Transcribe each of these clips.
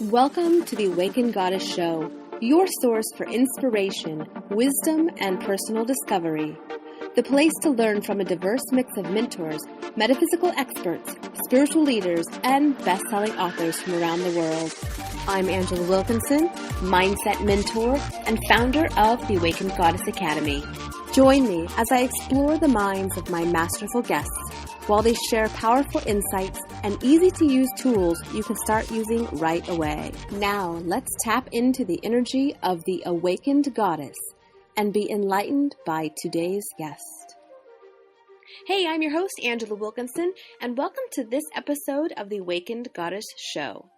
Welcome to the Awakened Goddess Show, your source for inspiration, wisdom, and personal discovery. The place to learn from a diverse mix of mentors, metaphysical experts, spiritual leaders, and best-selling authors from around the world. I'm Angela Wilkinson, mindset mentor and founder of the Awakened Goddess Academy. Join me as I explore the minds of my masterful guests while they share powerful insights and easy-to-use tools you can start using right away. Now, let's tap into the energy of the Awakened Goddess and be enlightened by today's guest. Hey, I'm your host, Angela Wilkinson, and welcome to this episode of the Awakened Goddess Show.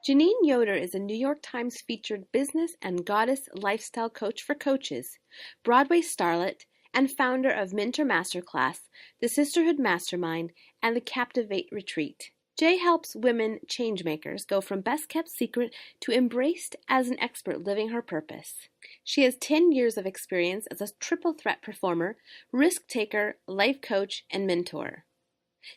Jeannine Yoder is a New York Times featured business and goddess lifestyle coach for coaches, Broadway starlet, and founder of Mentor Masterclass, the Sisterhood Mastermind, and the Captivate Retreat. Jay helps women changemakers go from best-kept secret to embraced as an expert living her purpose. She has 10 years of experience as a triple threat performer, risk taker, life coach, and mentor.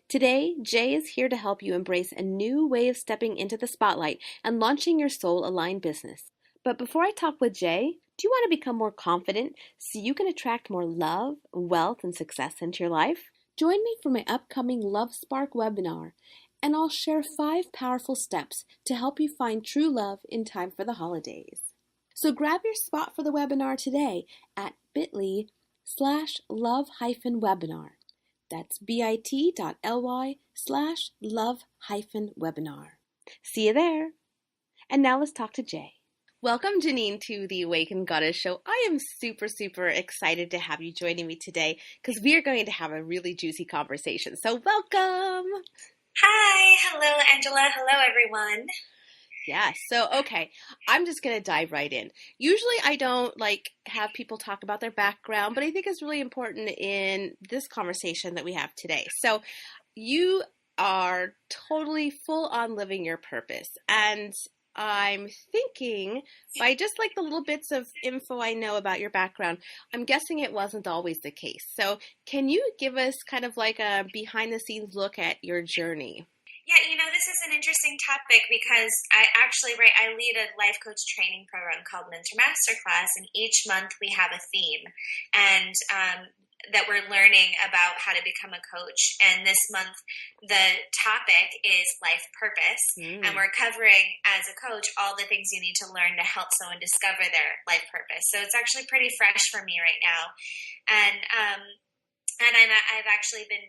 Today, Jay is here to help you embrace a new way of stepping into the spotlight and launching your soul-aligned business. But before I talk with Jay, do you want to become more confident so you can attract more love, wealth, and success into your life? Join me for my upcoming Love Spark webinar, and I'll share 5 powerful steps to help you find true love in time for the holidays. So grab your spot for the webinar today at bit.ly/love-webinar. That's bit.ly/love-webinar. See you there. And now let's talk to Jay. Welcome, Jeannine, to the Awakened Goddess Show. I am super excited to have you joining me today because we are going to have a really juicy conversation. So welcome. Hi. Hello, Angela. Hello, everyone. Yeah. So, okay. I'm just going to dive right in. Usually I don't have people talk about their background, but I think it's really important in this conversation that we have today. So you are totally full on living your purpose, and I'm thinking by just the little bits of info I know about your background, I'm guessing it wasn't always the case. So can you give us kind of a behind the scenes look at your journey? Yeah, this is an interesting topic because I lead a life coach training program called Mentor Masterclass, and each month we have a theme and that we're learning about how to become a coach. And this month, the topic is life purpose. And we're covering, as a coach, all the things you need to learn to help someone discover their life purpose. So it's actually pretty fresh for me right now. And I've actually been,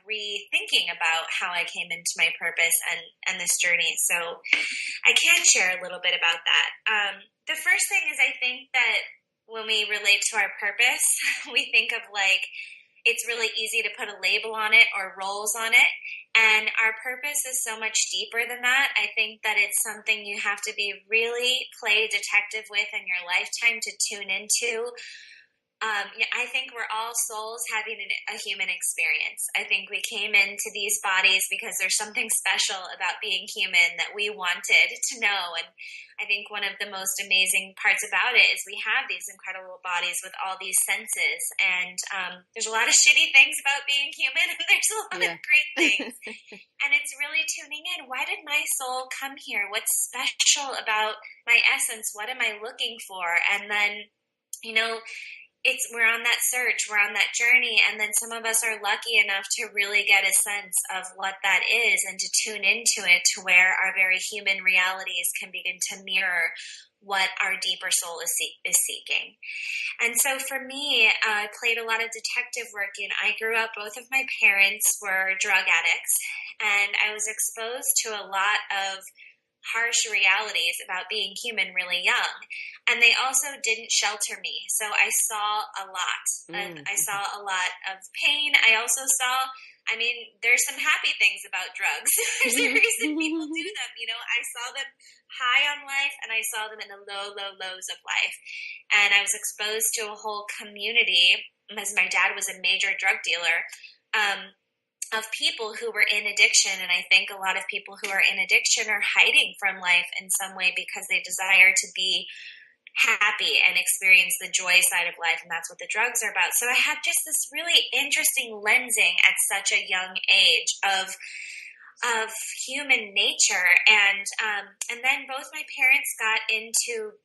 rethinking about how I came into my purpose and this journey. So I can share a little bit about that. The first thing is I think that when we relate to our purpose, we think of it's really easy to put a label on it or roles on it. And our purpose is so much deeper than that. I think that it's something you have to be really play detective with in your lifetime to tune into. I think we're all souls having a human experience. I think we came into these bodies because there's something special about being human that we wanted to know. And I think one of the most amazing parts about it is we have these incredible bodies with all these senses. And there's a lot of shitty things about being human, and there's a lot of great things. And it's really tuning in. Why did my soul come here? What's special about my essence? What am I looking for? And then, we're on that search, we're on that journey, and then some of us are lucky enough to really get a sense of what that is and to tune into it to where our very human realities can begin to mirror what our deeper soul is seeking. And so for me, I played a lot of detective work. I grew up, both of my parents were drug addicts, and I was exposed to a lot of harsh realities about being human really young. And they also didn't shelter me. So I saw a lot. And I saw a lot of pain. I also saw, there's some happy things about drugs. There's a reason people do them. I saw them high on life, and I saw them in the low lows of life. And I was exposed to a whole community, as my dad was a major drug dealer, of people who were in addiction. And I think a lot of people who are in addiction are hiding from life in some way because they desire to be happy and experience the joy side of life. And that's what the drugs are about. So I had just this really interesting lensing at such a young age of of human nature. And then both my parents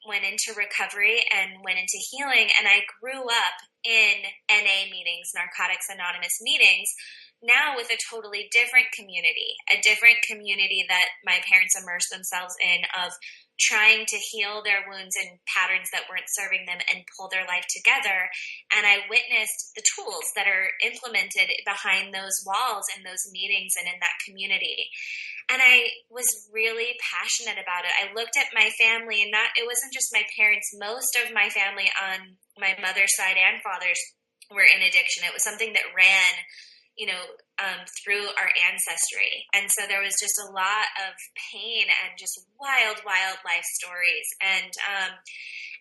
went into recovery and went into healing. And I grew up in NA meetings, Narcotics Anonymous meetings, now with a totally different community that my parents immersed themselves in, of trying to heal their wounds and patterns that weren't serving them and pull their life together. And I witnessed the tools that are implemented behind those walls in those meetings and in that community. And I was really passionate about it. I looked at my family, and it wasn't just my parents. Most of my family on my mother's side and father's were in addiction. It was something that ran through our ancestry. And so there was just a lot of pain and just wild life stories. And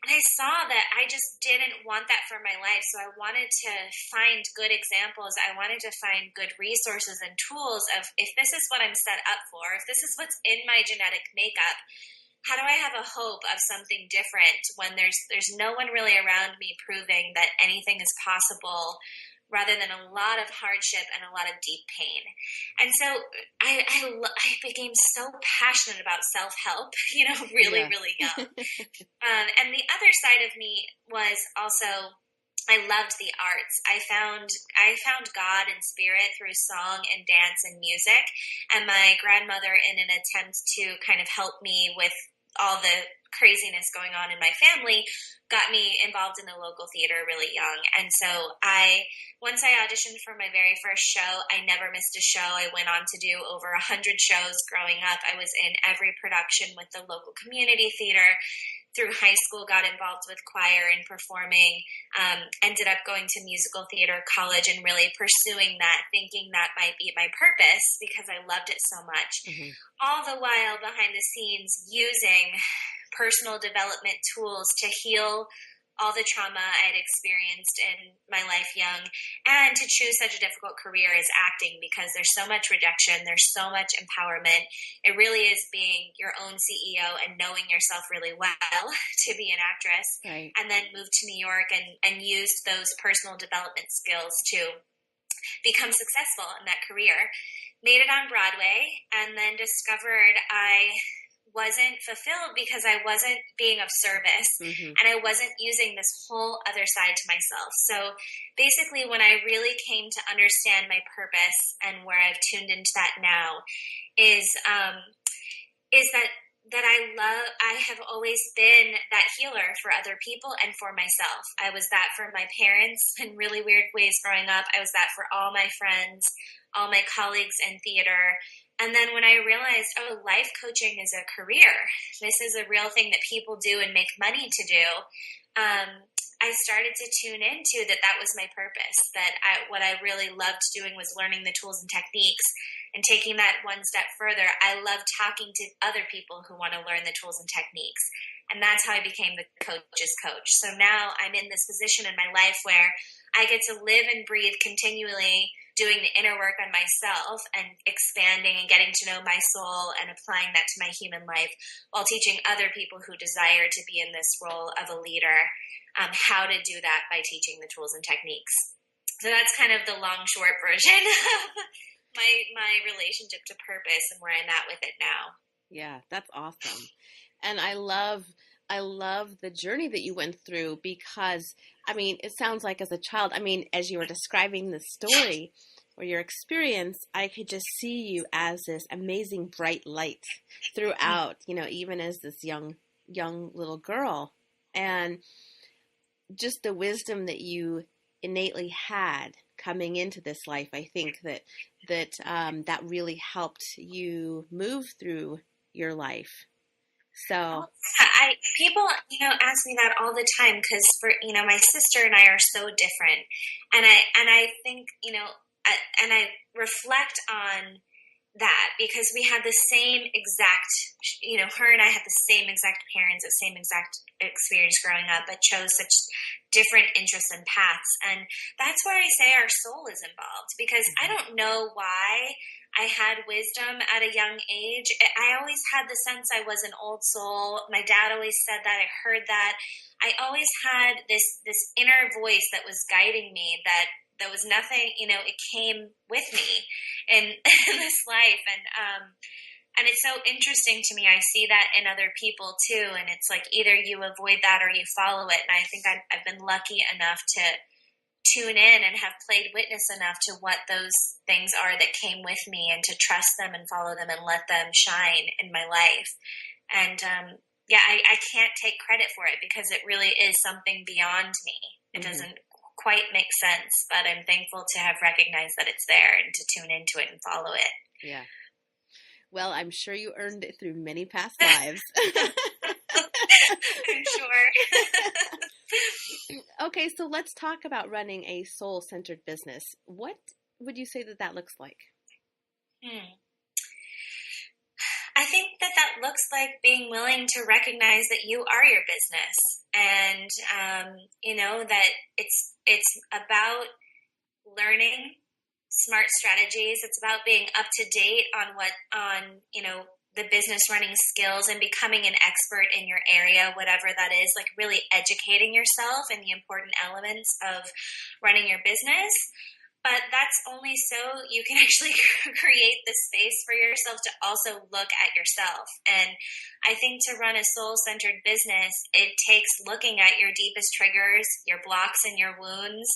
I saw that I just didn't want that for my life. So I wanted to find good examples. I wanted to find good resources and tools of, if this is what I'm set up for, if this is what's in my genetic makeup, how do I have a hope of something different when there's no one really around me proving that anything is possible, rather than a lot of hardship and a lot of deep pain. And so I became so passionate about self-help, really young. And the other side of me was also, I loved the arts. I found God and spirit through song and dance and music. And my grandmother, in an attempt to kind of help me with all the craziness going on in my family, got me involved in the local theater really young. And so once I auditioned for my very first show, I never missed a show. I went on to do over 100 shows growing up. I was in every production with the local community theater. Through high school, got involved with choir and performing, ended up going to musical theater college and really pursuing that, thinking that might be my purpose because I loved it so much. Mm-hmm. All the while behind the scenes using personal development tools to heal all the trauma I had experienced in my life young, and to choose such a difficult career as acting, because there's so much rejection, there's so much empowerment. It really is being your own CEO and knowing yourself really well to be an actress. Right. And then moved to New York and used those personal development skills to become successful in that career. Made it on Broadway, and then discovered I wasn't fulfilled because I wasn't being of service, mm-hmm. and I wasn't using this whole other side to myself. So basically, when I really came to understand my purpose, and where I've tuned into that now, is that I have always been that healer for other people and for myself. I was that for my parents in really weird ways growing up. I was that for all my friends, all my colleagues in theater. And then when I realized, life coaching is a career, this is a real thing that people do and make money to do, I started to tune into that was my purpose, that what I really loved doing was learning the tools and techniques, and taking that one step further, I love talking to other people who want to learn the tools and techniques. And that's how I became the coach's coach. So now I'm in this position in my life where I get to live and breathe continually doing the inner work on myself and expanding and getting to know my soul and applying that to my human life, while teaching other people who desire to be in this role of a leader how to do that by teaching the tools and techniques. So that's kind of the long, short version of my relationship to purpose and where I'm at with it now. Yeah, that's awesome. And I love the journey that you went through, because, it sounds like as a child, as you were describing the story or your experience, I could just see you as this amazing bright light throughout, even as this young little girl. And just the wisdom that you innately had coming into this life, I think that really helped you move through your life. So people, ask me that all the time, because my sister and I are so different, and I think, and I reflect on that, because we had the same exact, her and I had the same exact parents, the same exact experience growing up, but chose such different interests and paths. And that's where I say our soul is involved, because I don't know why I had wisdom at a young age. I always had the sense I was an old soul. My dad always said that. I heard that. I always had this inner voice that was guiding me, that There was nothing, it came with me in, in this life. And it's so interesting to me. I see that in other people too. And it's like either you avoid that or you follow it. And I think I've been lucky enough to tune in and have played witness enough to what those things are that came with me, and to trust them and follow them and let them shine in my life. And I can't take credit for it because it really is something beyond me. It doesn't quite make sense, but I'm thankful to have recognized that it's there and to tune into it and follow it. Yeah. Well, I'm sure you earned it through many past lives. I'm sure. Okay, so let's talk about running a soul-centered business. What would you say that looks like? I think that looks like being willing to recognize that you are your business, and that it's about learning smart strategies. It's about being up to date on the business running skills and becoming an expert in your area, whatever that is, like really educating yourself in the important elements of running your business. But that's only so you can actually create the space for yourself to also look at yourself. And I think to run a soul-centered business, it takes looking at your deepest triggers, your blocks and your wounds,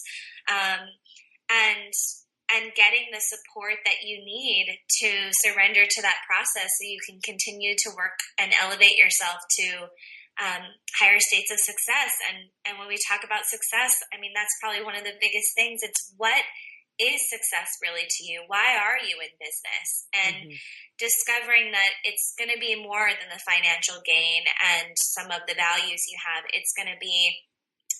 and getting the support that you need to surrender to that process so you can continue to work and elevate yourself to higher states of success. And when we talk about success, I mean, that's probably one of the biggest things. It's what is success really to you? Why are you in business? And discovering that it's going to be more than the financial gain and some of the values you have. It's going to be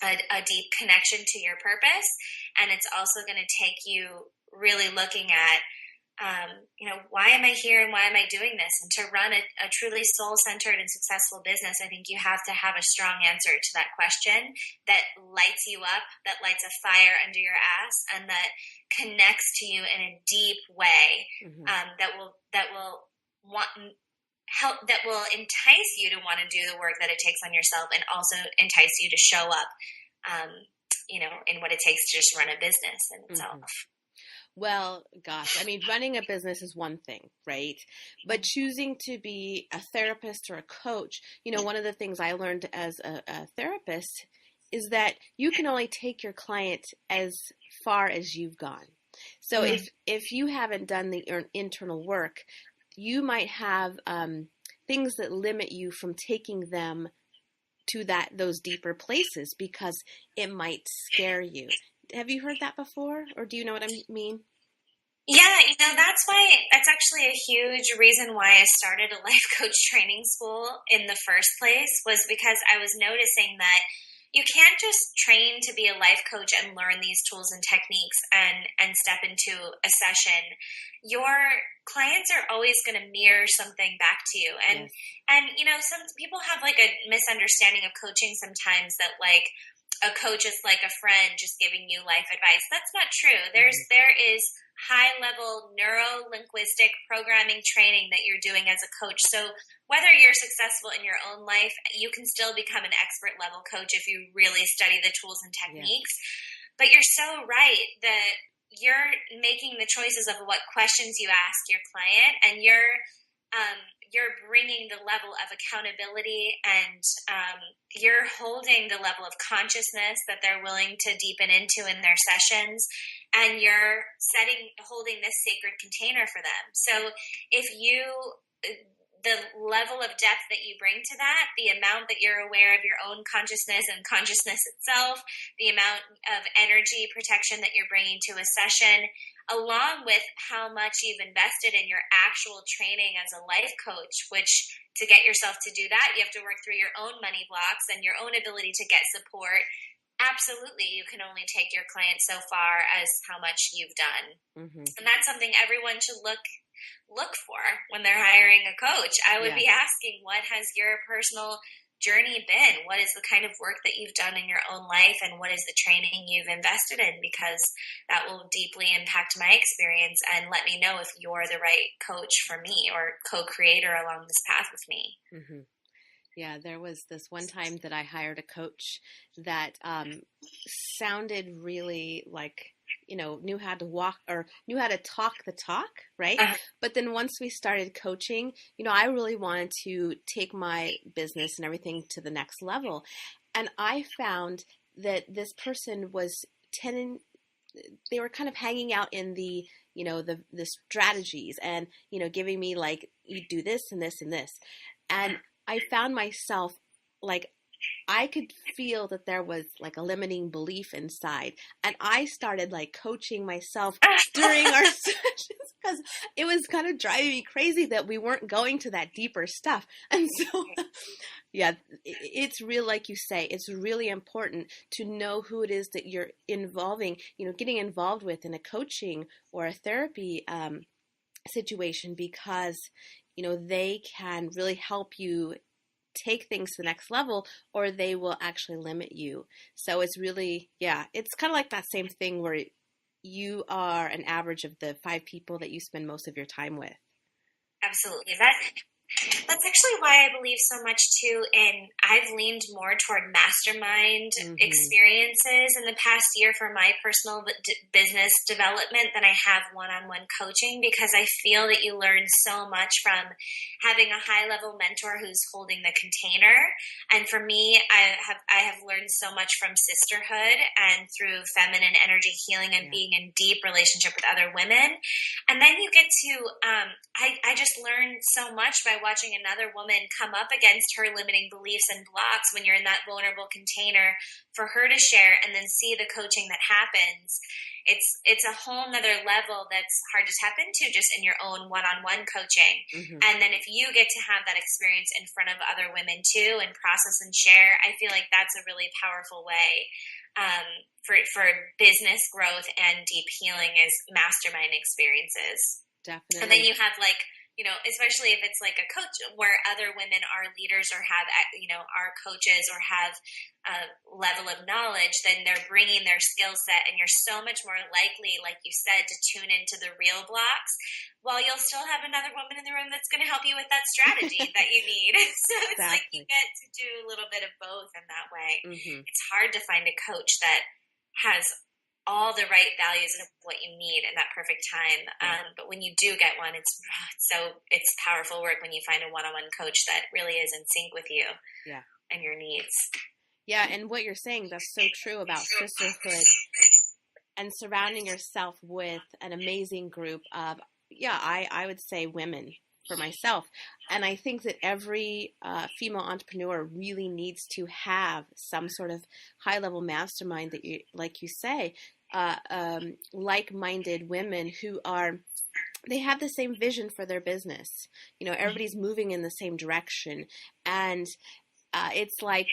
a deep connection to your purpose. And it's also going to take you really looking at, why am I here and why am I doing this? And to run a truly soul-centered and successful business, I think you have to have a strong answer to that question that lights you up, that lights a fire under your ass, and that connects to you in a deep way, that will entice you to want to do the work that it takes on yourself, and also entice you to show up, in what it takes to just run a business in itself. Well, gosh, I mean, running a business is one thing, right? But choosing to be a therapist or a coach, one of the things I learned as a therapist is that you can only take your client as far as you've gone. So if you haven't done the internal work, you might have things that limit you from taking them to those deeper places because it might scare you. Have you heard that before, or do you know what I mean? Yeah, that's actually a huge reason why I started a life coach training school in the first place, was because I was noticing that you can't just train to be a life coach and learn these tools and techniques and step into a session. Your clients are always going to mirror something back to you. And some people have like a misunderstanding of coaching sometimes, that like a coach is like a friend just giving you life advice. That's not true. There is high-level neuro-linguistic programming training that you're doing as a coach. So whether you're successful in your own life, you can still become an expert-level coach if you really study the tools and techniques. Yeah. But you're so right that you're making the choices of what questions you ask your client, and you're bringing the level of accountability, and you're holding the level of consciousness that they're willing to deepen into in their sessions, and you're holding this sacred container for them. So the level of depth that you bring to that, the amount that you're aware of your own consciousness and consciousness itself, the amount of energy protection that you're bringing to a session, along with how much you've invested in your actual training as a life coach, which to get yourself to do that, you have to work through your own money blocks and your own ability to get support. Absolutely, you can only take your client so far as how much you've done. And that's something everyone should look for when they're hiring a coach. I would be asking, what has your personal journey been? What is the kind of work that you've done in your own life, and what is the training you've invested in? Because that will deeply impact my experience and let me know if you're the right coach for me or co-creator along this path with me. Yeah, there was this one time that I hired a coach that sounded really like knew how to walk or knew how to talk the talk, right? Uh-huh. But then once we started coaching, I really wanted to take my business and everything to the next level. And I found that this person was they were kind of hanging out in the strategies and, giving me like, you do this and this and this. And I found myself like, I could feel that there was like a limiting belief inside. And I started like coaching myself during our sessions because it was kind of driving me crazy that we weren't going to that deeper stuff. And so, yeah, it's real, like you say, it's really important to know who it is that you're getting involved with in a coaching or a therapy situation, because, they can really help you take things to the next level, or they will actually limit you. So it's really, it's kind of like that same thing where you are an average of the 5 people that you spend most of your time with. Absolutely. That's actually why I believe so much too I've leaned more toward mastermind experiences in the past year for my personal business development than I have one-on-one coaching, because I feel that you learn so much from having a high-level mentor who's holding the container. And for me, I have learned so much from sisterhood and through feminine energy healing and being in deep relationship with other women. And then you get to, I just learned so much by watching another woman come up against her limiting beliefs and blocks when you're in that vulnerable container, for her to share and then see the coaching that happens. It's a whole nother level that's hard to tap into just in your own one-on-one coaching. And then if you get to have that experience in front of other women too and process and share, I feel like that's a really powerful way for business growth and deep healing, is mastermind experiences. Definitely. And then you have like, especially if it's like a coach where other women are leaders or have, are coaches or have a level of knowledge, then they're bringing their skill set, and you're so much more likely, like you said, to tune into the real blocks, while you'll still have another woman in the room that's going to help you with that strategy that you need. So it's like you get to do a little bit of both in that way. It's hard to find a coach that has all the right values of what you need in that perfect time. But when you do get one, it's powerful work when you find a one-on-one coach that really is in sync with you and your needs. Yeah. And what you're saying, that's so true about sisterhood and surrounding yourself with an amazing group of, I would say women for myself. And I think that every female entrepreneur really needs to have some sort of high-level mastermind that you, like you say, like-minded women who they have the same vision for their business. Everybody's moving in the same direction, and it's like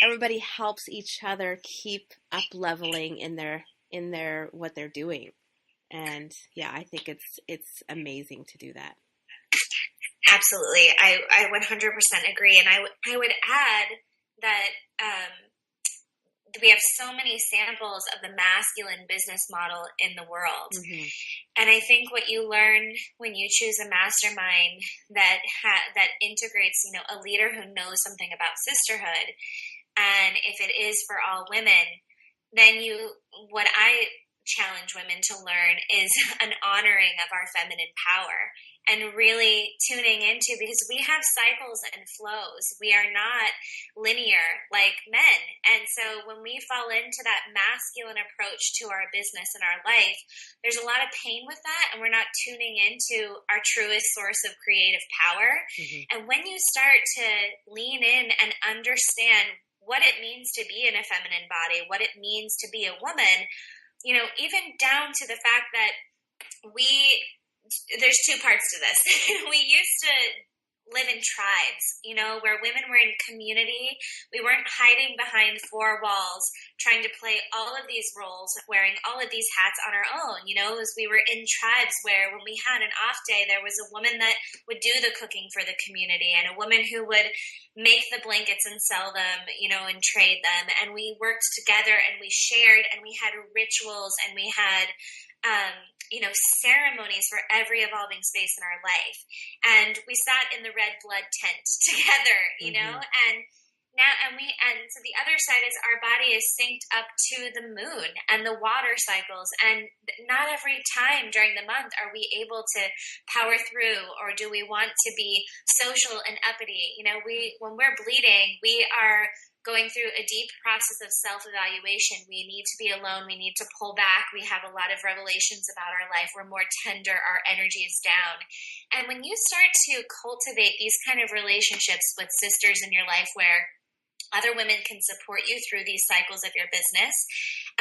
everybody helps each other keep up leveling in their what they're doing. And I think it's amazing to do that. Absolutely. I 100% agree. And I would add that we have so many samples of the masculine business model in the world. And I think what you learn when you choose a mastermind that integrates, a leader who knows something about sisterhood, and if it is for all women, then what I challenge women to learn is an honoring of our feminine power, and really tuning into, because we have cycles and flows. We are not linear like men. And so when we fall into that masculine approach to our business and our life, there's a lot of pain with that, and we're not tuning into our truest source of creative power. And when you start to lean in and understand what it means to be in a feminine body, what it means to be a woman, even down to the fact that there's 2 parts to this. We used to live in tribes, where women were in community. We weren't hiding behind 4 walls, trying to play all of these roles, wearing all of these hats on our own. As we were in tribes where when we had an off day, there was a woman that would do the cooking for the community, and a woman who would make the blankets and sell them, and trade them. And we worked together, and we shared, and we had rituals, and we had ceremonies for every evolving space in our life. And we sat in the red blood tent together, and Now, and so the other side is our body is synced up to the moon and the water cycles, and not every time during the month are we able to power through, or do we want to be social and uppity. When we're bleeding, we are going through a deep process of self-evaluation. We need to be alone. We need to pull back. We have a lot of revelations about our life. We're more tender. Our energy is down. And when you start to cultivate these kind of relationships with sisters in your life where other women can support you through these cycles of your business.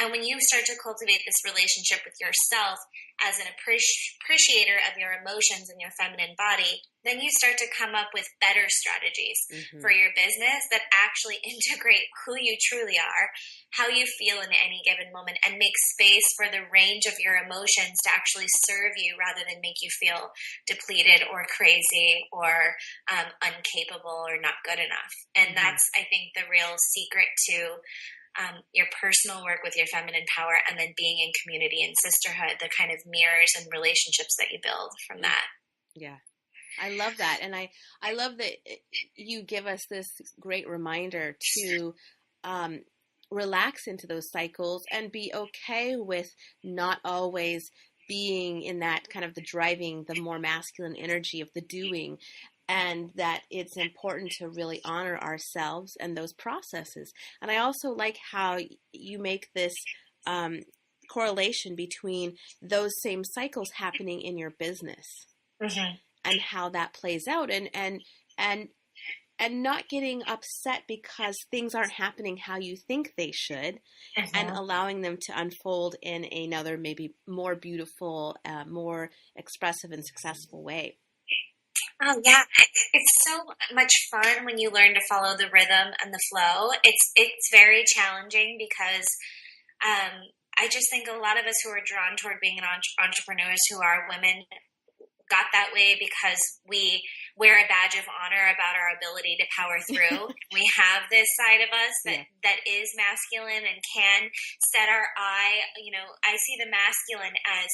And when you start to cultivate this relationship with yourself as an appreciator of your emotions and your feminine body, then you start to come up with better strategies for your business that actually integrate who you truly are, how you feel in any given moment, and make space for the range of your emotions to actually serve you rather than make you feel depleted or crazy or incapable or not good enough. And that's, I think, the real secret to your personal work with your feminine power, and then being in community and sisterhood, the kind of mirrors and relationships that you build from that. Yeah. I love that. And I love that you give us this great reminder to relax into those cycles and be okay with not always being in that kind of the driving, the more masculine energy of the doing, and that it's important to really honor ourselves and those processes. And I also like how you make this correlation between those same cycles happening in your business and how that plays out, and not getting upset because things aren't happening how you think they should, and allowing them to unfold in another, maybe more beautiful, more expressive and successful way. Oh yeah, it's so much fun when you learn to follow the rhythm and the flow. It's very challenging because I just think a lot of us who are drawn toward being entrepreneurs who are women got that way because we wear a badge of honor about our ability to power through. We have this side of us that is masculine and can set our eye. I see the masculine as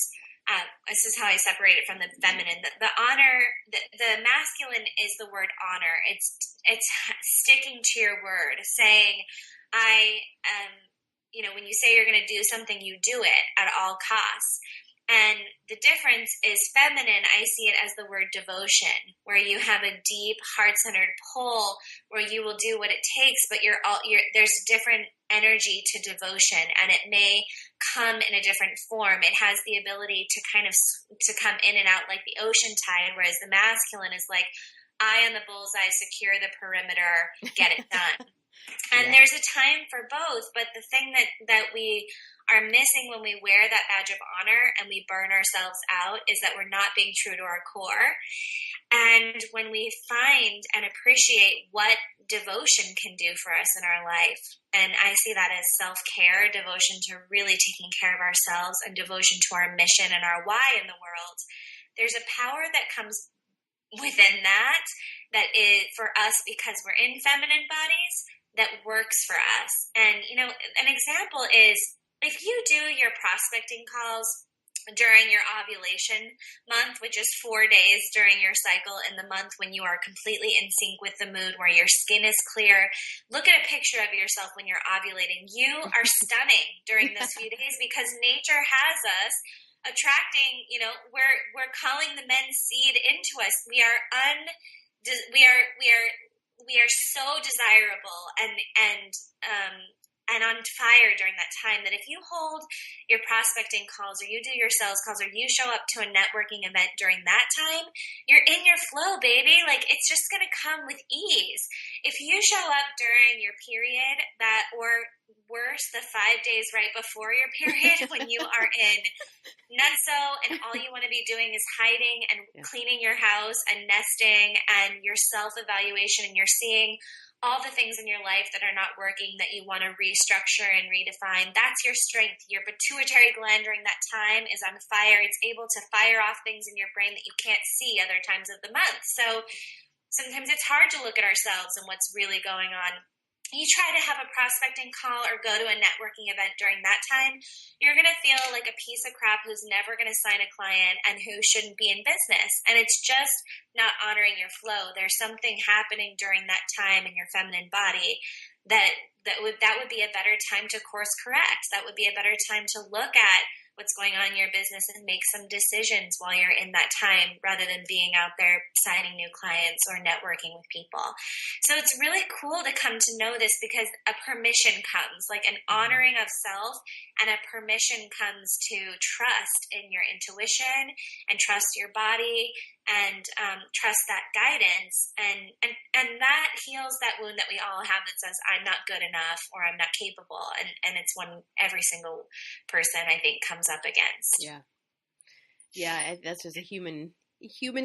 this is how I separate it from the feminine. The honor, the masculine is the word honor. It's sticking to your word, saying, when you say you're going to do something, you do it at all costs. And the difference is feminine, I see it as the word devotion, where you have a deep, heart-centered pull where you will do what it takes, but there's different energy to devotion, and it may come in a different form. It has the ability to kind of to come in and out like the ocean tide, whereas the masculine is like, eye on the bullseye, secure the perimeter, get it done. And there's a time for both, but the thing that we are missing when we wear that badge of honor and we burn ourselves out is that we're not being true to our core. And when we find and appreciate what devotion can do for us in our life, and I see that as self-care, devotion to really taking care of ourselves, and devotion to our mission and our why in the world, there's a power that comes within that is for us because we're in feminine bodies that works for us. And, an example is if you do your prospecting calls during your ovulation month, which is 4 days during your cycle in the month when you are completely in sync with the moon, where your skin is clear, look at a picture of yourself when you're ovulating. You are stunning during those few days because nature has us attracting, we're calling the men's seed into us. We are so desirable and on fire during that time that if you hold your prospecting calls, or you do your sales calls, or you show up to a networking event during that time, you're in your flow, baby. Like, it's just going to come with ease. If you show up during your period, or worse, the 5 days right before your period when you are in nutso and all you want to be doing is hiding and cleaning your house and nesting and your self-evaluation, and you're seeing all the things in your life that are not working that you want to restructure and redefine, that's your strength. Your pituitary gland during that time is on fire. It's able to fire off things in your brain that you can't see other times of the month. So sometimes it's hard to look at ourselves and what's really going on you try to have a prospecting call or go to a networking event during that time, you're going to feel like a piece of crap who's never going to sign a client and who shouldn't be in business. And it's just not honoring your flow. There's something happening during that time in your feminine body that would be a better time to course correct. That would be a better time to look at what's going on in your business and make some decisions while you're in that time, rather than being out there signing new clients or networking with people. So it's really cool to come to know this, because a permission comes, like an honoring of self, and a permission comes to trust in your intuition and trust your body and trust that guidance, and that heals that wound that we all have that says I'm not good enough or I'm not capable, and it's one every single person I think comes up against. That's just a human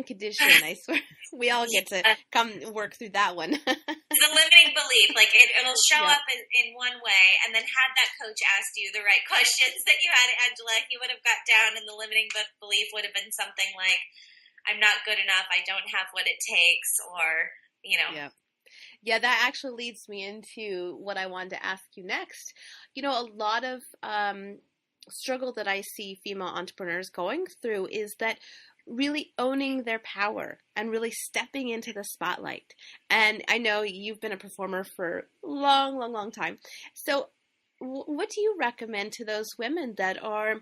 condition. I swear we all get to come work through that one. It's a limiting belief, like it'll show up in one way, and then had that coach asked you the right questions that you had, Angela, you would have got down, and the limiting belief would have been something like, I'm not good enough, I don't have what it takes, or, Yeah, that actually leads me into what I wanted to ask you next. A lot of struggle that I see female entrepreneurs going through is that really owning their power and really stepping into the spotlight. And I know you've been a performer for a long, long, long time. So what do you recommend to those women that are,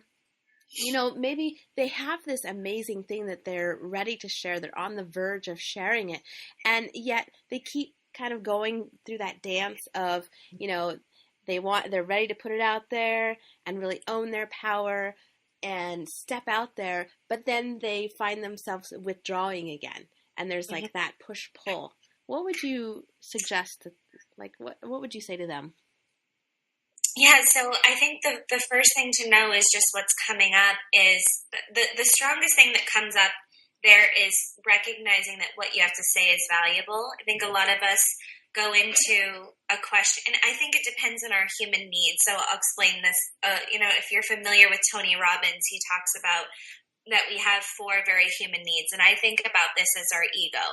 maybe they have this amazing thing that they're ready to share, they're on the verge of sharing it, and yet they keep kind of going through that dance of, they're ready to put it out there and really own their power and step out there, but then they find themselves withdrawing again, and there's like that push-pull. What would you suggest? What would you say to them? Yeah, so I think the first thing to know is just what's coming up is the strongest thing that comes up there is recognizing that what you have to say is valuable. I think a lot of us go into a question, and I think it depends on our human needs. So I'll explain this. If you're familiar with Tony Robbins, he talks about that we have 4 very human needs. And I think about this as our ego,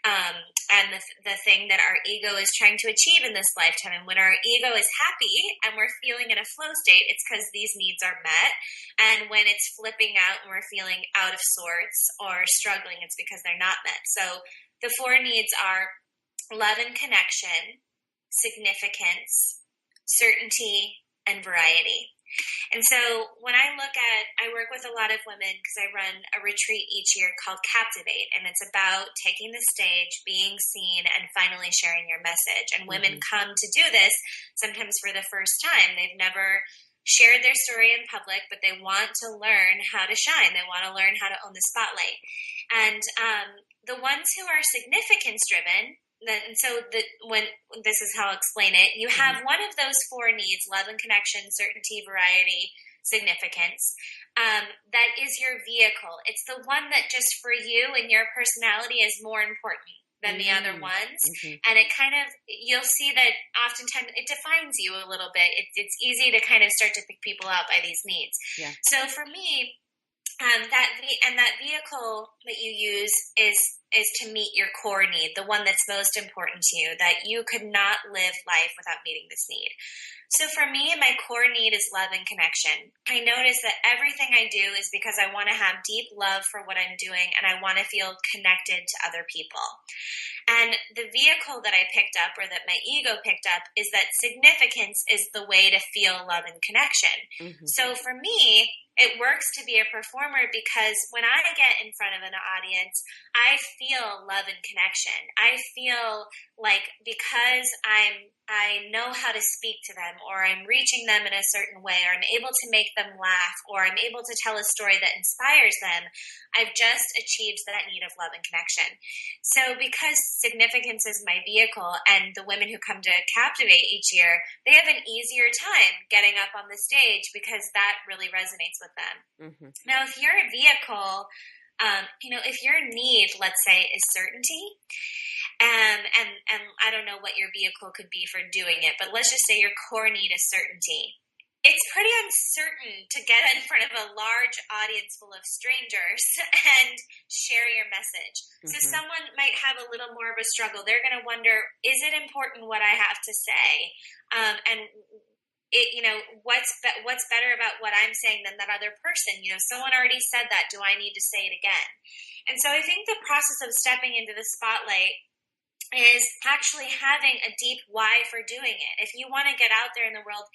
and the thing that our ego is trying to achieve in this lifetime. And when our ego is happy and we're feeling in a flow state, it's because these needs are met. And when it's flipping out and we're feeling out of sorts or struggling, it's because they're not met. So the 4 needs are love and connection, significance, certainty, and variety. And so when I work with a lot of women because I run a retreat each year called Captivate, and it's about taking the stage, being seen, and finally sharing your message. And women come to do this sometimes for the first time. They've never shared their story in public, but they want to learn how to shine. They want to learn how to own the spotlight. And the ones who are significance driven, and so when this is how I'll explain it, you have one of those 4 needs: love and connection, certainty, variety, significance. That is your vehicle. It's the one that just for you and your personality is more important than the other ones. And it kind of, you'll see that oftentimes it defines you a little bit. It's easy to kind of start to pick people out by these needs. Yeah. So for me, that vehicle that you use is to meet your core need, the one that's most important to you, that you could not live life without meeting this need. So for me, my core need is love and connection. I notice that everything I do is because I want to have deep love for what I'm doing, and I want to feel connected to other people. And the vehicle that I picked up, or that my ego picked up, is that significance is the way to feel love and connection. So for me, it works to be a performer because when I get in front of an audience, I feel love and connection. I feel like because I know how to speak to them, or I'm reaching them in a certain way, or I'm able to make them laugh, or I'm able to tell a story that inspires them, I've just achieved that need of love and connection. So because significance is my vehicle, and the women who come to Captivate each year, they have an easier time getting up on the stage because that really resonates with them. Now, if you're a vehicle, if your need, let's say, is certainty, and I don't know what your vehicle could be for doing it, but let's just say your core need is certainty. it's pretty uncertain to get in front of a large audience full of strangers and share your message. Mm-hmm. So someone might have a little more of a struggle. They're going to wonder, is it important what I have to say? And what's better about what I'm saying than that other person? Someone already said that. Do I need to say it again? And so I think the process of stepping into the spotlight is actually having a deep why for doing it. If you want to get out there in the world,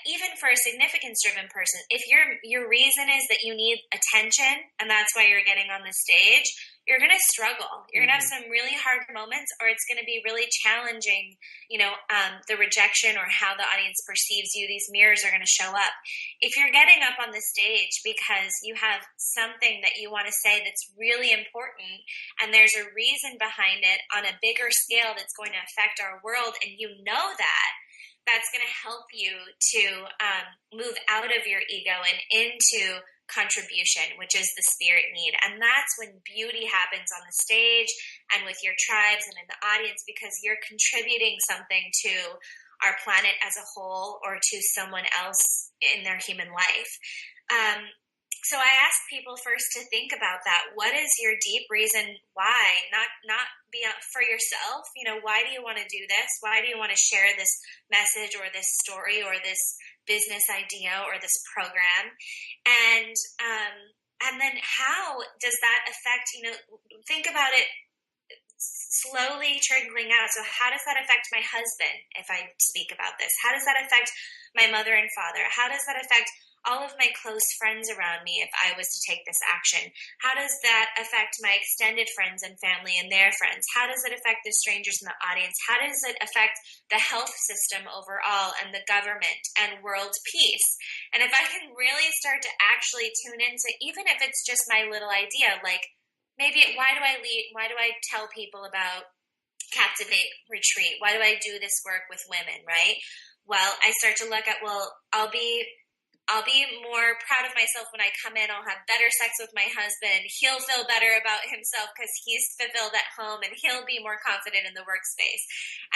even for a significance-driven person, if your reason is that you need attention and that's why you're getting on the stage, you're going to struggle. You're going to have some really hard moments, or it's going to be really challenging, the rejection or how the audience perceives you. These mirrors are going to show up. If you're getting up on the stage because you have something that you want to say that's really important and there's a reason behind it on a bigger scale that's going to affect our world, and you know that, that's going to help you to move out of your ego and into contribution, which is the spirit need. And that's when beauty happens on the stage and with your tribes and in the audience, because you're contributing something to our planet as a whole or to someone else in their human life. So I ask people first to think about that. What is your deep reason why? Not be for yourself. Why do you want to do this? Why do you want to share this message or this story or this business idea or this program? And then how does that affect, think about it slowly trickling out. So how does that affect my husband if I speak about this? How does that affect my mother and father? How does that affect all of my close friends around me if I was to take this action? How does that affect my extended friends and family and their friends? How does it affect the strangers in the audience? How does it affect the health system overall and the government and world peace? And if I can really start to actually tune into, even if it's just my little idea, like maybe why do I lead? Why do I tell people about Captivate Retreat? Why do I do this work with women, right? Well, I start to look at, I'll be more proud of myself when I come in. I'll have better sex with my husband. He'll feel better about himself because he's fulfilled at home, and he'll be more confident in the workspace.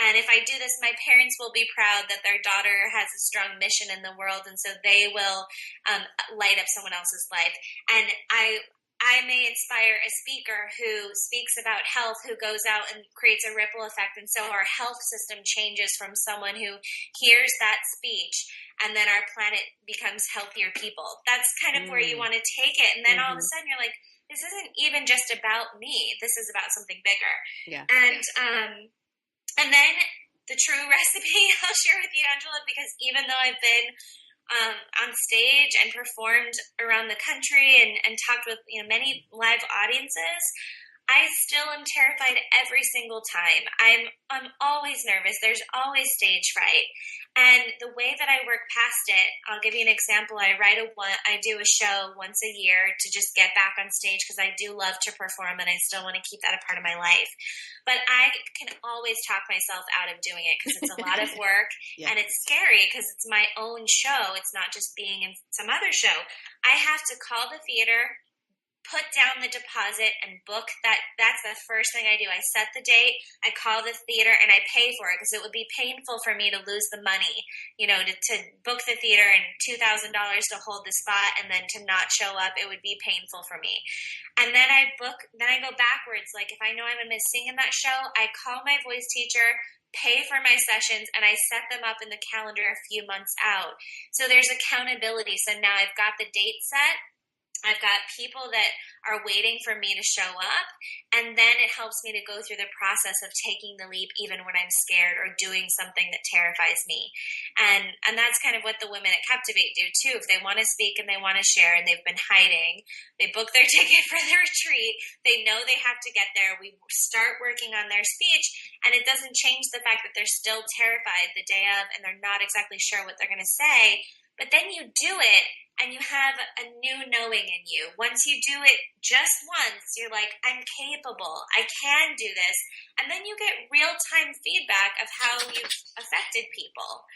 And if I do this, my parents will be proud that their daughter has a strong mission in the world, and so they will light up someone else's life. And I may inspire a speaker who speaks about health, who goes out and creates a ripple effect. And so our health system changes from someone who hears that speech, and then our planet becomes healthier people. That's kind of where you want to take it. And then all of a sudden you're like, this isn't even just about me. This is about something bigger. Yeah. And then the true recipe I'll share with you, Angela, because even though I've been on stage and performed around the country and talked with many live audiences, I still am terrified every single time. I'm always nervous. There's always stage fright. And the way that I work past it, I'll give you an example. I do a show once a year to just get back on stage because I do love to perform and I still want to keep that a part of my life. But I can always talk myself out of doing it because it's a lot of work and it's scary because it's my own show. It's not just being in some other show. I have to call the theater, put down the deposit, and book that. That's the first thing I do. I set the date, I call the theater, and I pay for it because it would be painful for me to lose the money, to book the theater and $2,000 to hold the spot and then to not show up. It would be painful for me. And then I go backwards. Like if I know I'm going to sing in that show, I call my voice teacher, pay for my sessions, and I set them up in the calendar a few months out. So there's accountability. So now I've got the date set. I've got people that are waiting for me to show up, and then it helps me to go through the process of taking the leap even when I'm scared or doing something that terrifies me. And that's kind of what the women at Captivate do too. If they want to speak and they want to share and they've been hiding, they book their ticket for the retreat. They know they have to get there. We start working on their speech, and it doesn't change the fact that they're still terrified the day of and they're not exactly sure what they're going to say. But then you do it, and you have a new knowing in you. Once you do it just once, you're like, I'm capable. I can do this. And then you get real-time feedback of how you've affected people.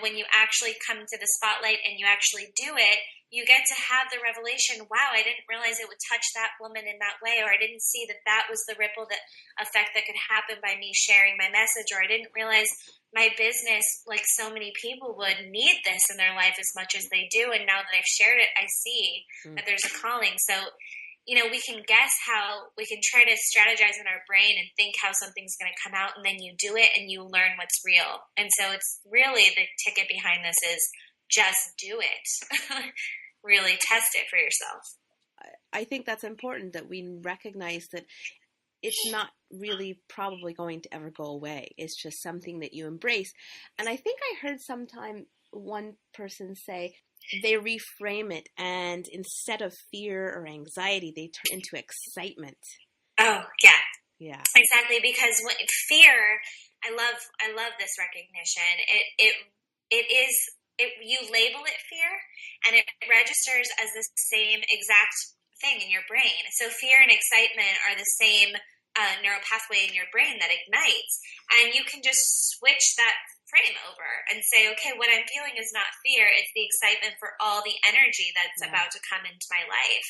when you actually come to the spotlight and you actually do it, you get to have the revelation, wow, I didn't realize it would touch that woman in that way, or I didn't see that that was the ripple effect that could happen by me sharing my message, or I didn't realize my business, like so many people would, need this in their life as much as they do, and now that I've shared it, I see that there's a calling. So, we can guess how, we can try to strategize in our brain and think how something's going to come out, and then you do it and you learn what's real. And so it's really, the ticket behind this is just do it. Really test it for yourself. I think that's important, that we recognize that it's not really probably going to ever go away. It's just something that you embrace. And I think I heard sometime one person say they reframe it, and instead of fear or anxiety, they turn into excitement. Oh, yeah. Yeah. Exactly, because fear, I love this recognition. You label it fear, and it registers as the same exact thing in your brain. So fear and excitement are the same neural pathway in your brain that ignites, and you can just switch that frame over and say, okay, what I'm feeling is not fear, it's the excitement for all the energy that's about to come into my life.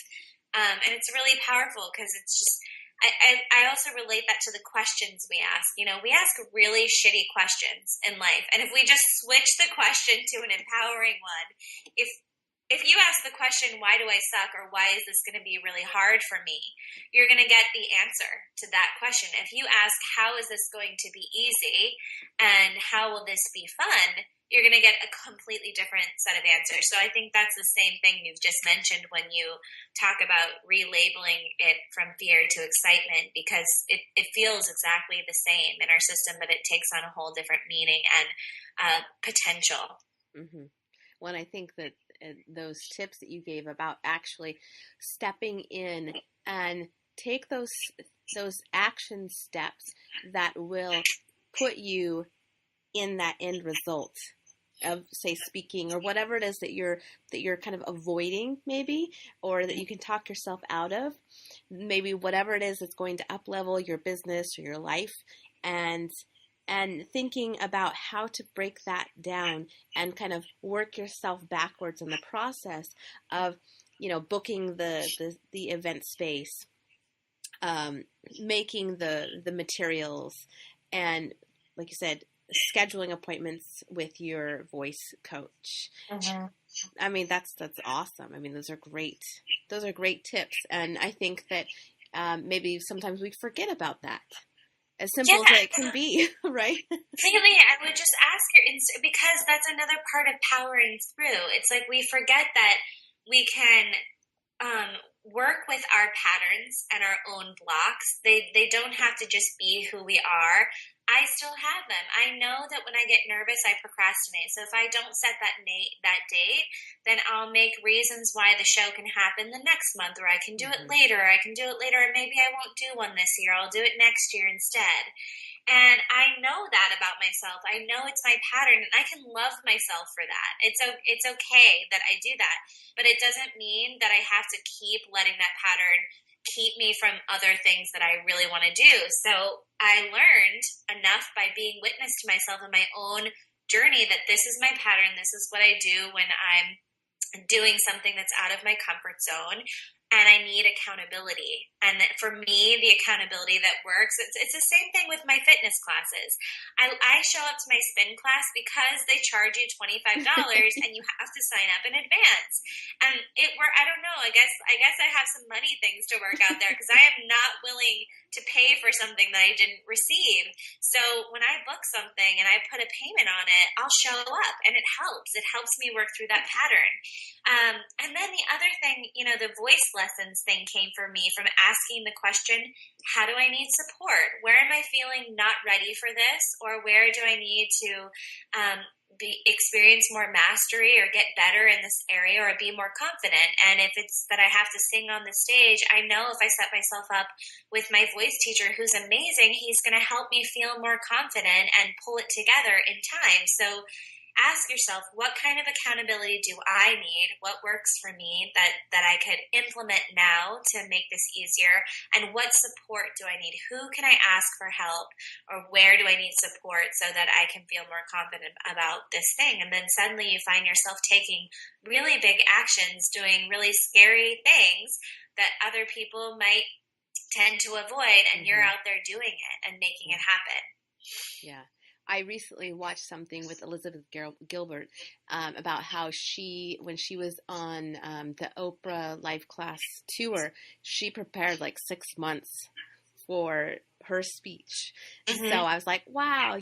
And it's really powerful, because it's just, I also relate that to the questions we ask. We ask really shitty questions in life. And if we just switch the question to an empowering one, if you ask the question, why do I suck, or why is this going to be really hard for me, you're going to get the answer to that question. If you ask, how is this going to be easy, and how will this be fun, you're going to get a completely different set of answers. So I think that's the same thing you've just mentioned when you talk about relabeling it from fear to excitement, because it feels exactly the same in our system, but it takes on a whole different meaning and potential. Mm-hmm. Well, I think that those tips that you gave about actually stepping in and take those action steps that will put you in that end result of, say, speaking, or whatever it is that you're kind of avoiding, maybe, or that you can talk yourself out of, maybe whatever it is that's going to up level your business or your life, and thinking about how to break that down and kind of work yourself backwards in the process of, booking the event space, making the materials, and, like you said, scheduling appointments with your voice coach. Mm-hmm. I mean, that's awesome. I mean, those are great tips. And I think that maybe sometimes we forget about that. As simple as it can be, right? Really, I would just ask because that's another part of powering through. It's like we forget that we can work with our patterns and our own blocks. They don't have to just be who we are. I still have them. I know that when I get nervous, I procrastinate. So if I don't set that date, then I'll make reasons why the show can happen the next month, or I can do it later. And maybe I won't do one this year. I'll do it next year instead. And I know that about myself. I know it's my pattern, and I can love myself for that. It's okay that I do that, but it doesn't mean that I have to keep letting that pattern keep me from other things that I really want to do. So I learned enough by being witness to myself in my own journey that this is my pattern. This is what I do when I'm doing something that's out of my comfort zone, and I need accountability. And for me, the accountability that works, it's the same thing with my fitness classes. I show up to my spin class because they charge you $25 and you have to sign up in advance. And I don't know, I guess I have some money things to work out there, because I am not willing to pay for something that I didn't receive. So when I book something and I put a payment on it, I'll show up, and it helps. It helps me work through that pattern. And then the other thing, the voice lessons thing came for me from asking the question, how do I need support? Where am I feeling not ready for this? Or where do I need to experience more mastery or get better in this area or be more confident? And if it's that I have to sing on the stage, I know if I set myself up with my voice teacher, who's amazing, he's going to help me feel more confident and pull it together in time. So ask yourself, what kind of accountability do I need? What works for me that I could implement now to make this easier? And what support do I need? Who can I ask for help, or where do I need support so that I can feel more confident about this thing? And then suddenly you find yourself taking really big actions, doing really scary things that other people might tend to avoid, and you're out there doing it and making it happen. Yeah. I recently watched something with Elizabeth Gilbert about how when she was on the Oprah Life Class tour, she prepared like 6 months for her speech. Mm-hmm. So I was like, wow,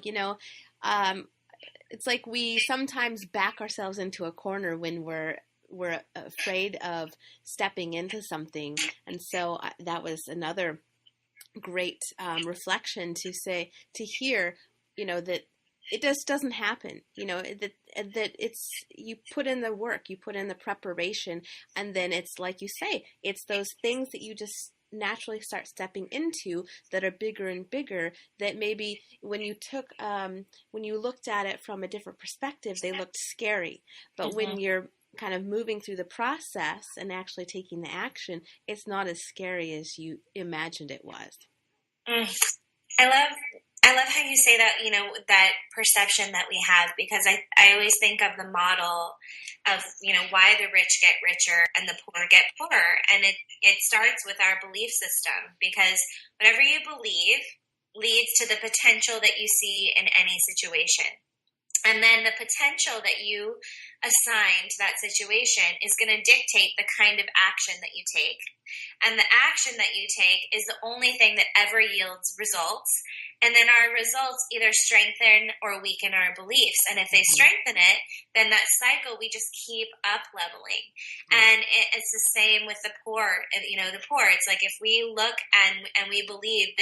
it's like we sometimes back ourselves into a corner when we're afraid of stepping into something. And so that was another great reflection to hear, that it just doesn't happen, that it's, you put in the work, you put in the preparation, and then it's like you say, it's those things that you just naturally start stepping into that are bigger and bigger, that maybe when you looked at it from a different perspective, they looked scary. But when you're kind of moving through the process and actually taking the action, it's not as scary as you imagined it was. I love how you say that, that perception that we have, because I always think of the model of, why the rich get richer and the poor get poorer. And it starts with our belief system, because whatever you believe leads to the potential that you see in any situation. And then the potential that you assign to that situation is going to dictate the kind of action that you take. And the action that you take is the only thing that ever yields results. And then our results either strengthen or weaken our beliefs. And if they strengthen it, then that cycle, we just keep up leveling. And it's the same with the poor. The poor, it's like if we look and we believe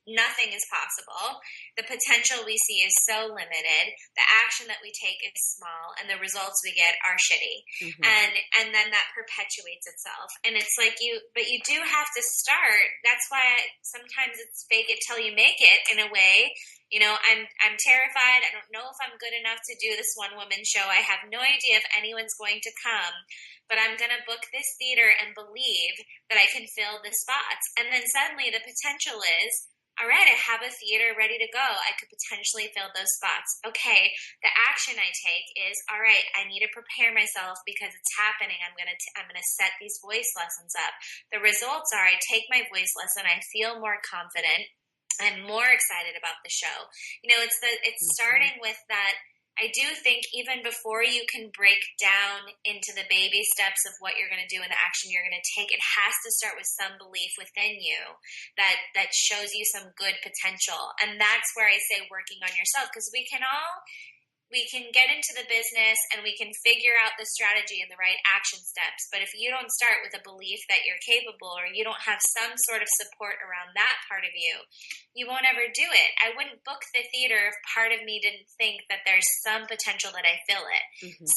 nothing is possible, the potential we see is so limited, the action that we take is small, and the results we get are shitty. And then that perpetuates itself. And it's like but you do have to start. That's why sometimes it's fake it till you make it, in a way. I'm terrified. I don't know if I'm good enough to do this one woman show. I have no idea if anyone's going to come, but I'm going to book this theater and believe that I can fill the spots. And then suddenly the potential is, all right, I have a theater ready to go. I could potentially fill those spots. Okay, the action I take is, all right, I need to prepare myself because it's happening. I'm gonna set these voice lessons up. The results are, I take my voice lesson, I feel more confident, I'm more excited about the show. It's starting with that. I do think even before you can break down into the baby steps of what you're going to do and the action you're going to take, it has to start with some belief within you that shows you some good potential. And that's where I say working on yourself, because we can get into the business and we can figure out the strategy and the right action steps. But if you don't start with a belief that you're capable, or you don't have some sort of support around that part of you, you won't ever do it. I wouldn't book the theater if part of me didn't think that there's some potential that I fill it.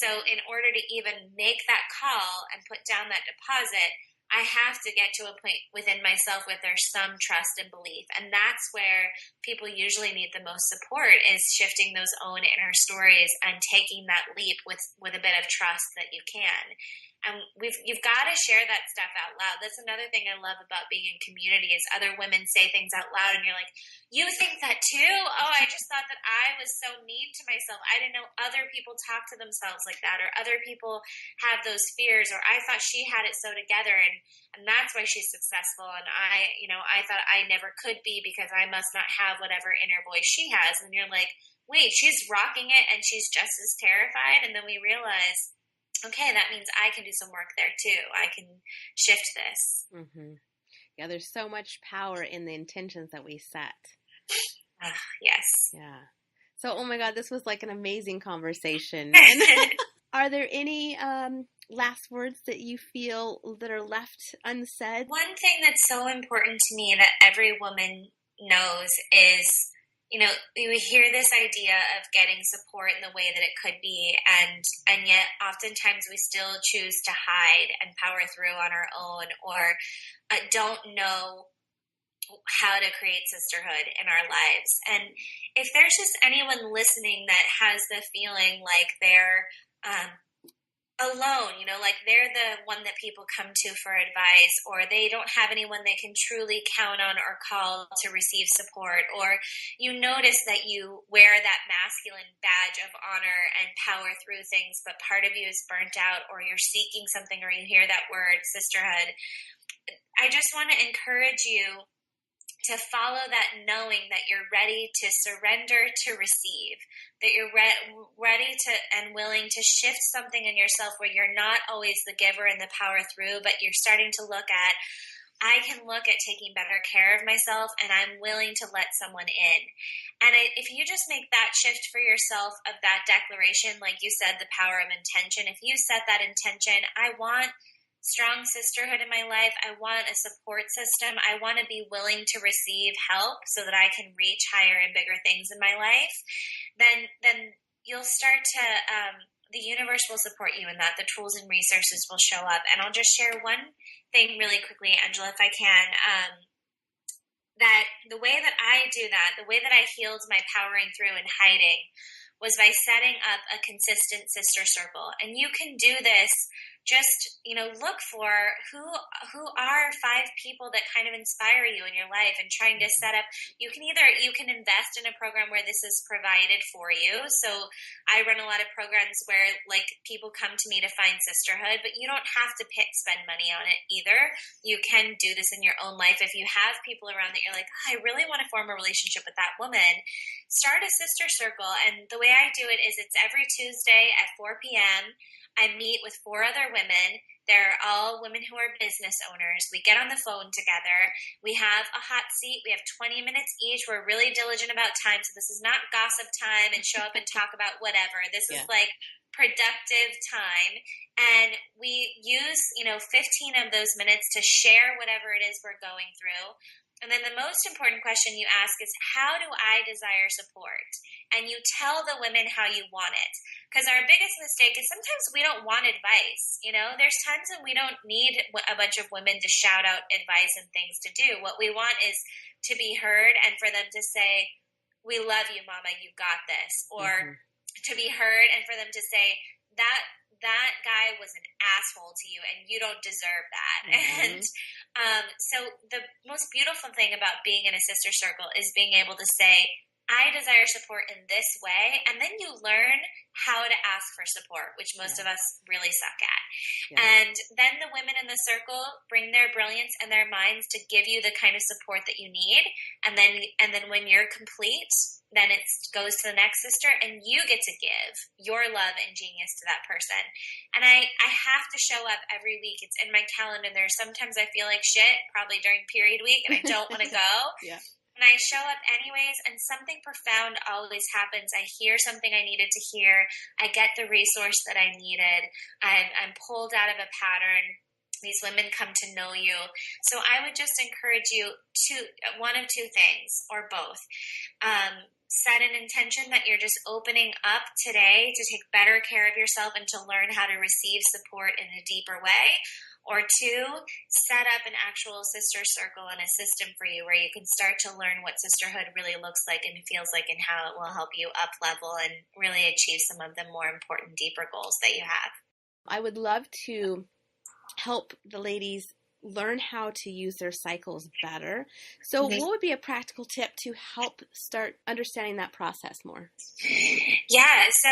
So in order to even make that call and put down that deposit, I have to get to a point within myself where there's some trust and belief. And that's where people usually need the most support, is shifting those own inner stories and taking that leap with a bit of trust that you can. And you've got to share that stuff out loud. That's another thing I love about being in community, is other women say things out loud and you're like, you think that too? Oh, I just thought that I was so mean to myself. I didn't know other people talk to themselves like that, or other people have those fears, or I thought she had it so together and that's why she's successful. And I thought I never could be because I must not have whatever inner voice she has. And you're like, wait, she's rocking it and she's just as terrified. And then we realize, okay, that means I can do some work there too. I can shift this. Yeah, there's so much power in the intentions that we set. Yes. Yeah. So, oh my God, this was like an amazing conversation. Are there any last words that you feel that are left unsaid? One thing that's so important to me that every woman knows is, we hear this idea of getting support in the way that it could be, and yet oftentimes we still choose to hide and power through on our own, or don't know how to create sisterhood in our lives. And if there's just anyone listening that has the feeling like they're alone, like they're the one that people come to for advice, or they don't have anyone they can truly count on or call to receive support, or you notice that you wear that masculine badge of honor and power through things, but part of you is burnt out, or you're seeking something, or you hear that word sisterhood, I just want to encourage you to follow that, knowing that you're ready to surrender to receive, that you're ready to and willing to shift something in yourself where you're not always the giver and the power through, but you're starting to look at, I can look at taking better care of myself, and I'm willing to let someone in. And if you just make that shift for yourself of that declaration, like you said, the power of intention, if you set that intention, I want strong sisterhood in my life, I want a support system, I want to be willing to receive help so that I can reach higher and bigger things in my life, then you'll start to, the universe will support you in that. The tools and resources will show up. And I'll just share one thing really quickly, Angela, if I can, that the way that I do that, the way that I healed my powering through and hiding, was by setting up a consistent sister circle. And you can do this, just, look for who are 5 people that kind of inspire you in your life, and trying to set up, you can invest in a program where this is provided for you. So I run a lot of programs where like people come to me to find sisterhood, but you don't have to spend money on it either. You can do this in your own life. If you have people around that you're like, oh, I really want to form a relationship with that woman, start a sister circle. And the way I do it is it's every Tuesday at 4 p.m. I meet with 4 other women. They're all women who are business owners. We get on the phone together. We have a hot seat. We have 20 minutes each. We're really diligent about time. So this is not gossip time and show up and talk about whatever. This is like productive time. And we use, 15 of those minutes to share whatever it is we're going through. And then the most important question you ask is, how do I desire support? And you tell the women how you want it. Because our biggest mistake is sometimes we don't want advice. There's times when we don't need a bunch of women to shout out advice and things to do. What we want is to be heard, and for them to say, we love you, mama, you got this. Or to be heard, and for them to say, that guy was an asshole to you and you don't deserve that. And so the most beautiful thing about being in a sister circle is being able to say, I desire support in this way. And then you learn how to ask for support, which most of us really suck at. And then the women in the circle bring their brilliance and their minds to give you the kind of support that you need. And then when you're complete, then it goes to the next sister, and you get to give your love and genius to that person. And I have to show up every week. It's in my calendar. There's sometimes I feel like shit, probably during period week, and I don't want to go. And I show up anyways, and something profound always happens. I hear something I needed to hear. I get the resource that I needed. I'm pulled out of a pattern. These women come to know you. So I would just encourage you to one of 2 things, or both. Set an intention that you're just opening up today to take better care of yourself and to learn how to receive support in a deeper way. Or 2, set up an actual sister circle and a system for you where you can start to learn what sisterhood really looks like and feels like, and how it will help you up level and really achieve some of the more important, deeper goals that you have. I would love to help the ladies learn how to use their cycles better. So what would be a practical tip to help start understanding that process more? Yeah, so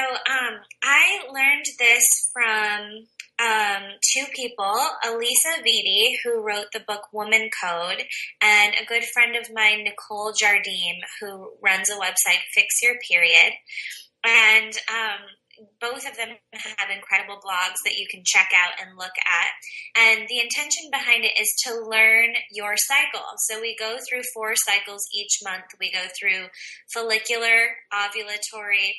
I learned this from 2 people, Elisa Vitti, who wrote the book Woman Code, and a good friend of mine, Nicole Jardine, who runs a website, Fix Your Period. And both of them have incredible blogs that you can check out and look at. And the intention behind it is to learn your cycle. So we go through 4 cycles each month. We go through follicular, ovulatory,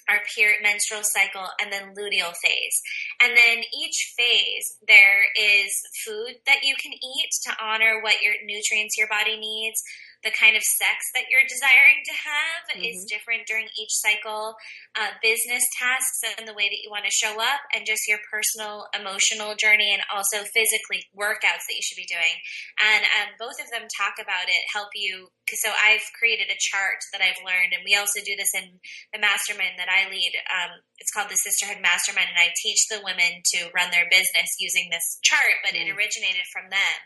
our menstrual cycle, and then luteal phase. And then each phase, there is food that you can eat to honor what your nutrients your body needs, the kind of sex that you're desiring to have is Mm-hmm. different during each cycle. Business tasks and the way that you want to show up, and just your personal emotional journey, and also physically workouts that you should be doing. And both of them talk about it, help you. So I've created a chart that I've learned, and we also do this in the mastermind that I lead. It's called the Sisterhood Mastermind, and I teach the women to run their business using this chart, but it originated from them.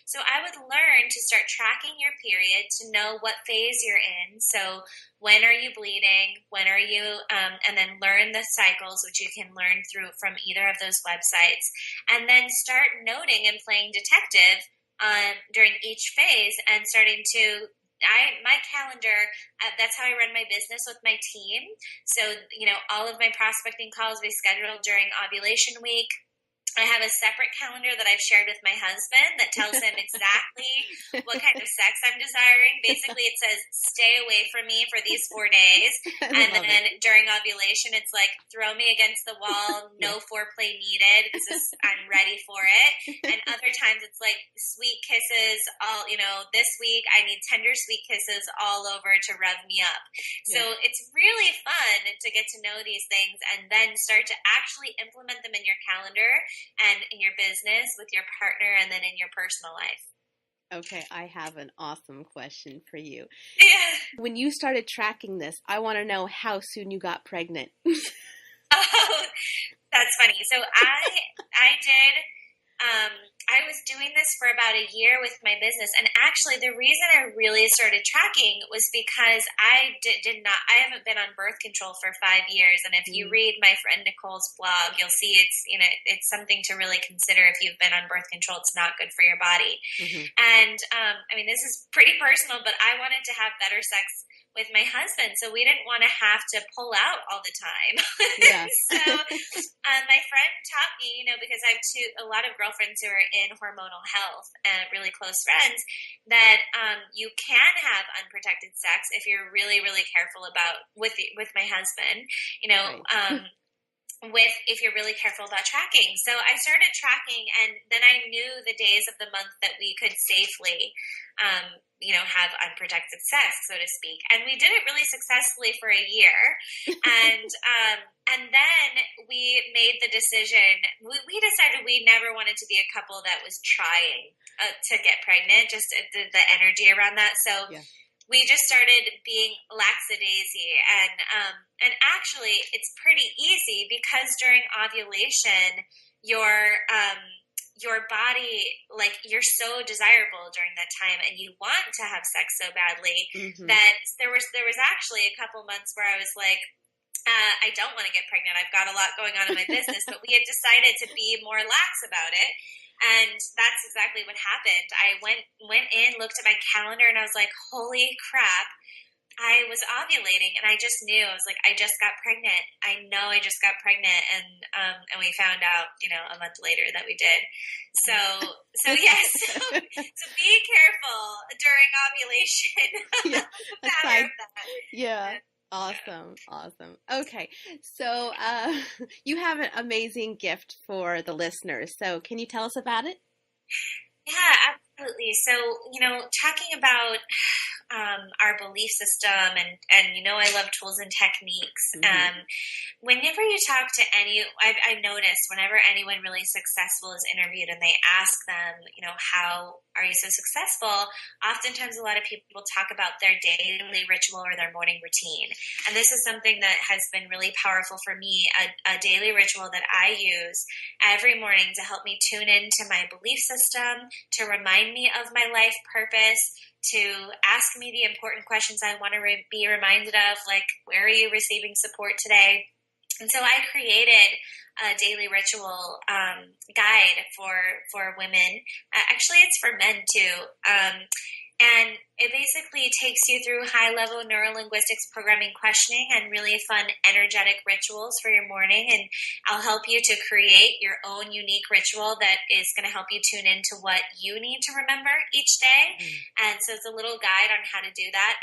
So I would learn to start tracking your period, to know what phase you're in. So when are you bleeding? When are you, and then learn the cycles, which you can learn through from either of those websites, and then start noting and playing detective during each phase, and starting to my calendar, that's how I run my business with my team. So, all of my prospecting calls we schedule during ovulation week. I have a separate calendar that I've shared with my husband that tells him exactly what kind of sex I'm desiring. Basically, it says, stay away from me for these 4 days. And then during ovulation, it's like, throw me against the wall, no foreplay needed, because I'm ready for it. And other times it's like sweet kisses, this week I need tender sweet kisses all over to rev me up. So it's really fun to get to know these things and then start to actually implement them in your calendar and in your business with your partner, and then in your personal life. Okay, I have an awesome question for you. Yeah. When you started tracking this, I want to know how soon you got pregnant. Oh, that's funny. So I did. I was doing this for about a year with my business, and actually, the reason I really started tracking was because I haven't been on birth control for 5 years, and if you read my friend Nicole's blog, you'll see it's something to really consider. If you've been on birth control, it's not good for your body. Mm-hmm. And this is pretty personal, but I wanted to have better sex with my husband, so we didn't want to have to pull out all the time. Yeah. So my friend taught me, because I have a lot of girlfriends who are in hormonal health and really close friends, that you can have unprotected sex if you're really, really careful about with my husband. Right. If you're really careful about tracking. So I started tracking, and then I knew the days of the month that we could safely, have unprotected sex, so to speak. And we did it really successfully for a year. And then we made the decision, we decided we never wanted to be a couple that was trying to get pregnant, just the energy around that. So we just started being lackadaisy, and actually it's pretty easy, because during ovulation, your body, like, you're so desirable during that time, and you want to have sex so badly that there was actually a couple months where I was like, I don't want to get pregnant. I've got a lot going on in my business, but we had decided to be more lax about it. And that's exactly what happened. I went in, looked at my calendar, and I was like, holy crap, I was ovulating, and I just knew. I was like, I just got pregnant. I know I just got pregnant, and we found out, a month later that we did. So yes. So be careful during ovulation. Yeah, the power of that. Yeah. Awesome. Okay, so you have an amazing gift for the listeners. So can you tell us about it? Yeah, absolutely. So, talking about our belief system, and I love tools and techniques. Whenever you talk to I've noticed whenever anyone really successful is interviewed and they ask them, how are you so successful? Oftentimes a lot of people talk about their daily ritual or their morning routine. And this is something that has been really powerful for me, a daily ritual that I use every morning to help me tune into my belief system, to remind me of my life purpose, to ask me the important questions I want to be reminded of, like, where are you receiving support today? And so I created a daily ritual guide for women. Actually, it's for men too. And it basically takes you through high-level neurolinguistics programming questioning and really fun, energetic rituals for your morning. And I'll help you to create your own unique ritual that is going to help you tune into what you need to remember each day. And so it's a little guide on how to do that.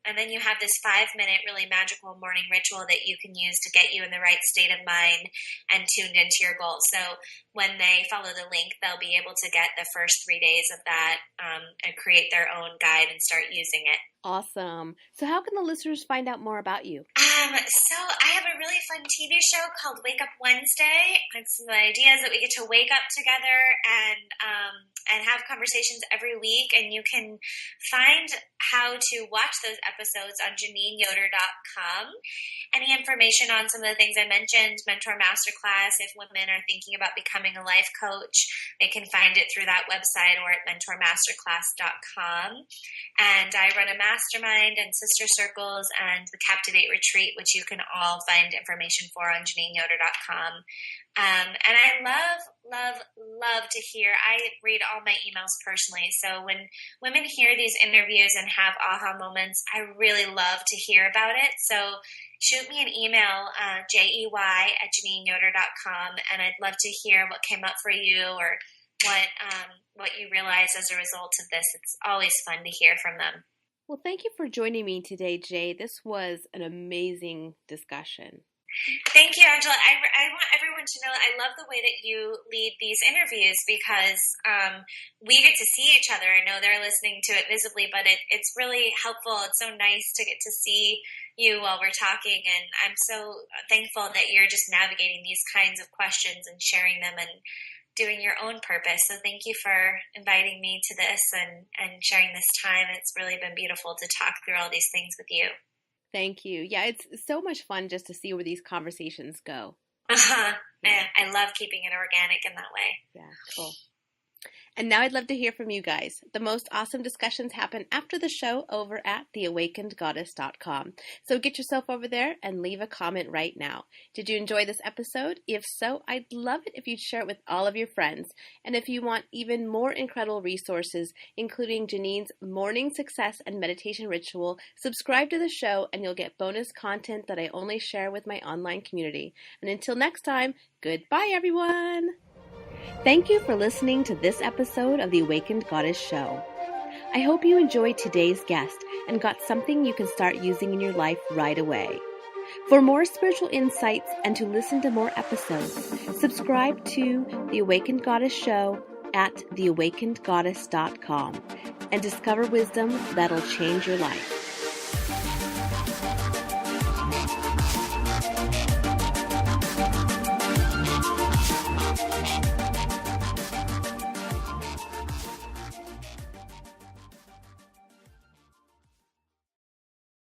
And then you have this 5-minute really magical morning ritual that you can use to get you in the right state of mind and tuned into your goals. So when they follow the link, they'll be able to get the first 3 days of that and create their own own guide and start using it. Awesome. So how can the listeners find out more about you? So I have a really fun TV show called Wake Up Wednesday. It's the ideas that we get to wake up together and have conversations every week. And you can find how to watch those episodes on JeannineYoder.com. Any information on some of the things I mentioned, Mentor Masterclass, if women are thinking about becoming a life coach, they can find it through that website or at mentormasterclass.com. And I run a mastermind and sister circles and the Captivate Retreat, which you can all find information for on JeannineYoder.com. And I love to hear. I read all my emails personally. So when women hear these interviews and have aha moments, I really love to hear about it. So shoot me an email, jey@JeannineYoder.com, and I'd love to hear what came up for you or what you realized as a result of this. It's always fun to hear from them. Well, thank you for joining me today, Jay. This was an amazing discussion. Thank you, Angela. I want everyone to know I love the way that you lead these interviews because we get to see each other. I know they're listening to it visibly, but it's really helpful. It's so nice to get to see you while we're talking, and I'm so thankful that you're just navigating these kinds of questions and sharing them and doing your own purpose. So thank you for inviting me to this and sharing this time. It's really been beautiful to talk through all these things with you. Thank you. Yeah, it's so much fun just to see where these conversations go. Yeah. I love keeping it organic in that way. Yeah, cool. And now I'd love to hear from you guys. The most awesome discussions happen after the show over at theawakenedgoddess.com. So get yourself over there and leave a comment right now. Did you enjoy this episode? If so, I'd love it if you'd share it with all of your friends. And if you want even more incredible resources, including Jeannine's morning success and meditation ritual, subscribe to the show and you'll get bonus content that I only share with my online community. And until next time, goodbye everyone! Thank you for listening to this episode of the Awakened Goddess Show. I hope you enjoyed today's guest and got something you can start using in your life right away. For more spiritual insights and to listen to more episodes, subscribe to The Awakened Goddess Show at theawakenedgoddess.com and discover wisdom that'll change your life.